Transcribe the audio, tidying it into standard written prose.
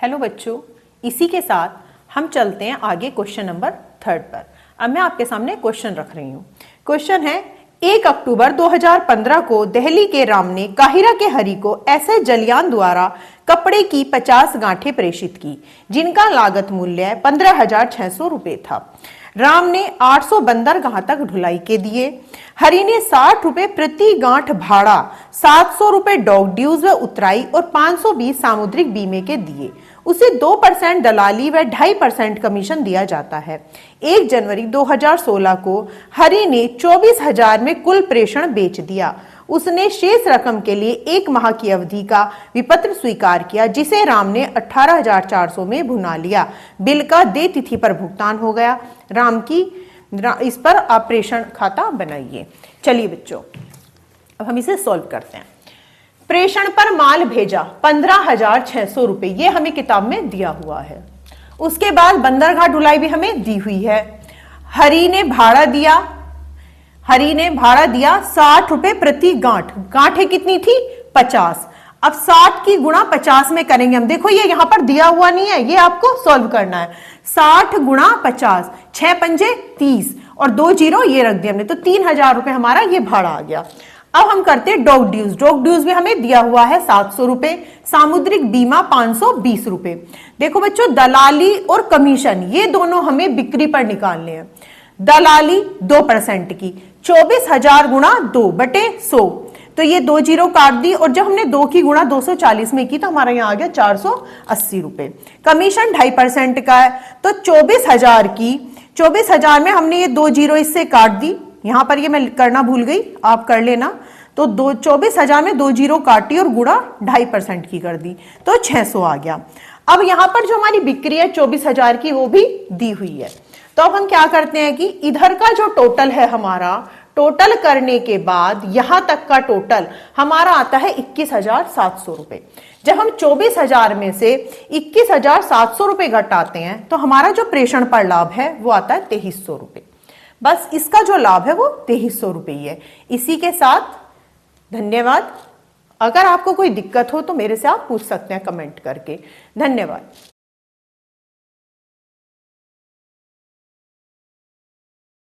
Hello बच्चों, इसी के साथ हम चलते हैं आगे क्वेश्चन नंबर 3 पर। अब मैं आपके सामने क्वेश्चन रख रही हूँ। क्वेश्चन है 1 अक्टूबर 2015 को दिल्ली के राम ने काहिरा के हरी को ऐसे जलियान द्वारा कपड़े की 50 गांठें प्रेषित की जिनका लागत मूल्य 15,600 रुपये था। राम ने 800 बंदरगाह तक ढुलाई के दिए। हरि ने 60 रुपए प्रति गांठ भाड़ा, 700 रुपए डॉक ड्यूज व उतराई और 520 सामुद्रिक बीमे के दिए। उसे 2% दलाली व 2.5% कमीशन दिया जाता है। 1 जनवरी 2016 को हरि ने 24,000 में कुल प्रेषण बेच दिया। उसने शेष रकम के लिए 1 माह की अवधि का विपत्र स्वीकार किया जिसे राम ने 18,400 में भुना लिया। बिल का दे तिथि पर भुगतान हो गया। राम की इस पर आप प्रेषण खाता बनाइए। चलिए बच्चों, अब हम इसे सॉल्व करते हैं। प्रेषण पर माल भेजा 15,600 रुपए, ये हमें किताब में दिया हुआ है। उसके बाद बंदरगाह ढुलाई भी हमें दी हुई है। हरि ने भाड़ा दिया 60 रुपए प्रति गांठ। गांठें कितनी थी? 50। अब 60 की गुणा 50 में करेंगे हम। देखो ये यहां पर दिया हुआ नहीं है, ये आपको सॉल्व करना है। 60 गुणा 50, 6 पंजे 30 और 2 जीरो ये रख दिया हमने, तो 3,000 रुपए हमारा ये भाड़ा आ गया। अब हम करते हैं डॉक ड्यूज। डॉक ड्यूज भी हमें दिया हुआ है 700 रुपए, सामुद्रिक बीमा 520 रुपए। देखो बच्चों, दलाली और कमीशन ये दोनों हमें बिक्री पर निकालने हैं। दलाली 2% की 24,000 गुणा 2/100, तो ये 2 जीरो काट दी और जब हमने 2 की गुणा 240 में की तो हमारा यहाँ आ गया 480 रुपए। कमीशन 2.5% का है, तो 24,000 में हमने ये 2 जीरो इससे काट दी। यहां पर ये मैं करना भूल गई, आप कर लेना। तो 24,000 में 2 जीरो काटी और गुणा 2.5% की कर दी, तो 600 आ गया। अब यहां पर जो हमारी बिक्री है 24,000 की वो भी दी हुई है। तो अब हम क्या करते हैं कि इधर का जो टोटल है हमारा, टोटल करने के बाद यहां तक का टोटल हमारा आता है 21,700 रुपए। जब हम 24,000 में से 21,700 रुपए घटाते हैं तो हमारा जो प्रेषण पर लाभ है वो आता है 2300 रुपए। बस इसका जो लाभ है वो 2300 रुपए ही है। इसी के साथ धन्यवाद। अगर आपको कोई दिक्कत हो तो मेरे से आप पूछ सकते हैं कमेंट करके। धन्यवाद।